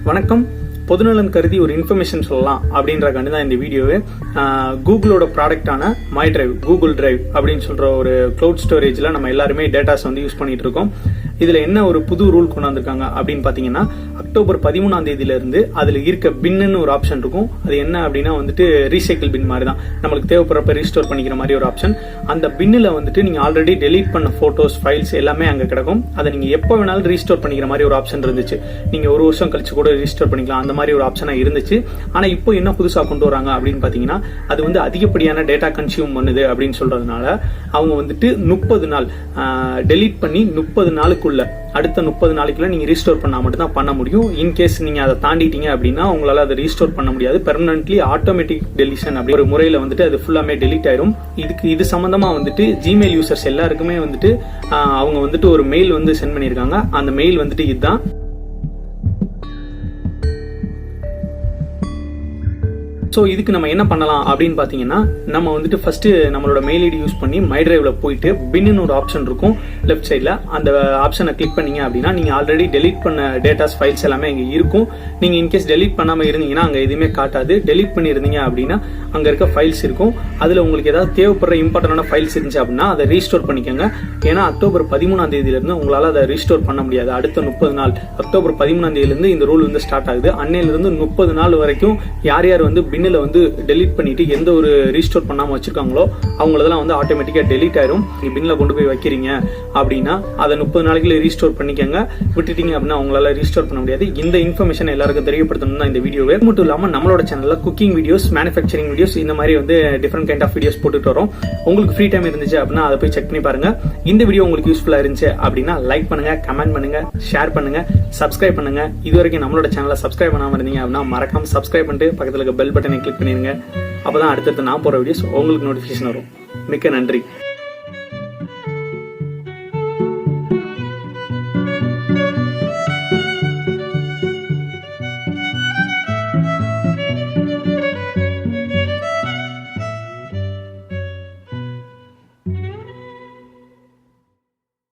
வணக்கம். பொதுநலன் கருதி ஒரு இன்ஃபர்மேஷன் சொல்லலாம் அப்படின்றக்காண்டி தான் இந்த வீடியோவே. கூகுளோட ப்ராடக்டான மை டிரைவ், கூகுள் டிரைவ் அப்படின்னு சொல்ற ஒரு கிளவுட் ஸ்டோரேஜ்ல நம்ம எல்லாருமே டேட்டாஸ் வந்து யூஸ் பண்ணிட்டு இருக்கோம். இதுல என்ன ஒரு புது ரூல் கொண்டு வந்திருக்காங்க அப்படின்னு பாத்தீங்கன்னா, அக்டோபர் 13 இருந்து அதுல இருக்க பின்னு ஒரு ஆப்ஷன் இருக்கும். அது என்ன அப்படின்னா வந்துட்டு ரீசைக்கிள் பின் மாதிரி தான், நம்மளுக்கு தேவைப்படுறப்ப ரீஸ்டோர் பண்ணிக்கிற மாதிரி ஒரு ஆப்ஷன். அந்த பின்னுல வந்துட்டு நீங்க ஆல்ரெடி டெலீட் பண்ண போட்டோஸ், ஃபைல்ஸ் எல்லாமே அங்க கிடக்கும். அதை நீங்க எப்ப வேணாலும் ரீஸ்டோர் பண்ணிக்கிற மாதிரி ஒரு ஆப்ஷன் இருந்துச்சு. நீங்க ஒரு வருஷம் கழிச்சு கூட ரீஸ்டோர் பண்ணிக்கலாம், அந்த மாதிரி ஒரு ஆப்ஷனா இருந்துச்சு. ஆனா இப்போ என்ன புதுசா கொண்டு வராங்க அப்படின்னு பாத்தீங்கன்னா, அது வந்து அதிகப்படியான டேட்டா கன்சியூம் பண்ணுது அப்படின்னு சொல்றதுனால அவங்க வந்துட்டு 30 நாள் டெலீட் பண்ணி 30 நாளுக்குள்ள, அடுத்த 30 நாளைக்குள்ள நீங்க ரீஸ்டோர் பண்ணா மட்டும் தான் பண்ண முடியும். இன்கேஸ் நீங்க அதை தாண்டிட்டீங்க அப்படின்னா உங்களால அதை ரீஸ்டோர் பண்ண முடியாது. பெர்மனன்ட்லி ஆட்டோமேட்டிக் டெலிஷன் அப்படி ஒரு முறையில வந்துட்டு அது ஃபுல்லாமே டெலீட் ஆயிரும். இது சம்பந்தமா வந்துட்டு ஜிமெயில் யூசர்ஸ் எல்லாருக்குமே வந்துட்டு அவங்க வந்துட்டு ஒரு மெயில் வந்து சென்ட் பண்ணிருக்காங்க. அந்த மெயில் வந்துட்டு இதுதான். ஸோ இதுக்கு நம்ம என்ன பண்ணலாம் அப்படின்னு பார்த்தீங்கன்னா, நம்ம வந்துட்டு ஃபர்ஸ்ட் நம்மளோட மெயில் ஐடி யூஸ் பண்ணி மை டிரைவ்ல போயிட்டு பின்னு ஒரு ஆப்ஷன் இருக்கும் லெஃப்ட் சைட்ல. அந்த ஆப்ஷனை கிளிக் பண்ணீங்க அப்படின்னா நீங்க ஆல்ரெடி டெலீட் பண்ண டேட்டாஸ், ஃபைல்ஸ் எல்லாமே இங்க இருக்கும். நீங்க இன்கேஸ் டெலீட் பண்ணாம இருந்தீங்கன்னா அங்க எதுவுமே காட்டாது. டெலீட் பண்ணிருந்தீங்க அப்படின்னா அங்க இருக்க ஃபைல்ஸ் இருக்கும். அதுல உங்களுக்கு ஏதாவது தேவைப்படுற இம்பார்ட்டன்டான ஃபைல்ஸ் இருந்துச்சு அப்படின்னா அதை ரீஸ்டோர் பண்ணிக்கோங்க. ஏன்னா அக்டோபர் 13 இருந்து உங்களால அதை ரீஸ்டோர் பண்ண முடியாது. அடுத்த 30 நாள், அக்டோபர் 13 இருந்து இந்த ரூல் வந்து ஸ்டார்ட் ஆகுது. அன்னையில இருந்து 30 நாள் வரைக்கும் யார் யார் வந்து பின்னில் வந்து டெலீட் பண்ணிட்டு எந்த ஒரு ரீஸ்டோர் பண்ணாம வச்சிருக்காங்களோ அவங்களதெல்லாம் வந்து ஆட்டோமேட்டிக்கா டெலீட் ஆயிரும். நீங்க பின்ல கொண்டு போய் வைக்கிறீங்க அப்படின்னா அதை 30 நாளைக்குள்ள ரீஸ்டோர் பண்ணிக்கங்க. விட்டுட்டீங்க அப்படின்னா உங்களால ரீஸ்டோர் பண்ண முடியாது. இந்த இன்ஃபர்மேஷன் எல்லாருக்கும் தெரியப்படுத்தணும் தான் இந்த வீடியோவே. மட்டும் இல்லாம நம்மளோட சேனல்ல குக்கிங் வீடியோஸ், மேனுஃபேக்சரிங் வீடியோஸ், இந்த மாதிரி வந்து டிஃபரெண்ட் கைண்ட் ஆஃப் வீடியோஸ் போட்டுட்டு வரோம். உங்களுக்கு ஃப்ரீ டைம் இருந்துச்சு அப்படின்னா அதை போய் செக் பண்ணி பாருங்க. இந்த வீடியோ உங்களுக்கு யூஸ்ஃபுல்லா இருந்துச்சு அப்படின்னா லைக் பண்ணுங்க, கமெண்ட் பண்ணுங்க, ஷேர் பண்ணுங்க, சப்ஸ்கிரைப் பண்ணுங்க. இது வரைக்கும் நம்மளோட சேனலை சப்ஸ்கிரைப் பண்ணாம இருந்தீங்க அப்படின்னா மறக்காம சப்ஸ்கிரைப் பண்ணிட்டு பக்கத்துல இருக்க பெல் பட்டனை கிளிக் பண்ணிருங்க. அப்பதான் அடுத்தடுத்து நான் போற வீடியோஸ் உங்களுக்கு நோட்டிபிகேஷன் வரும். மிக்க நன்றி.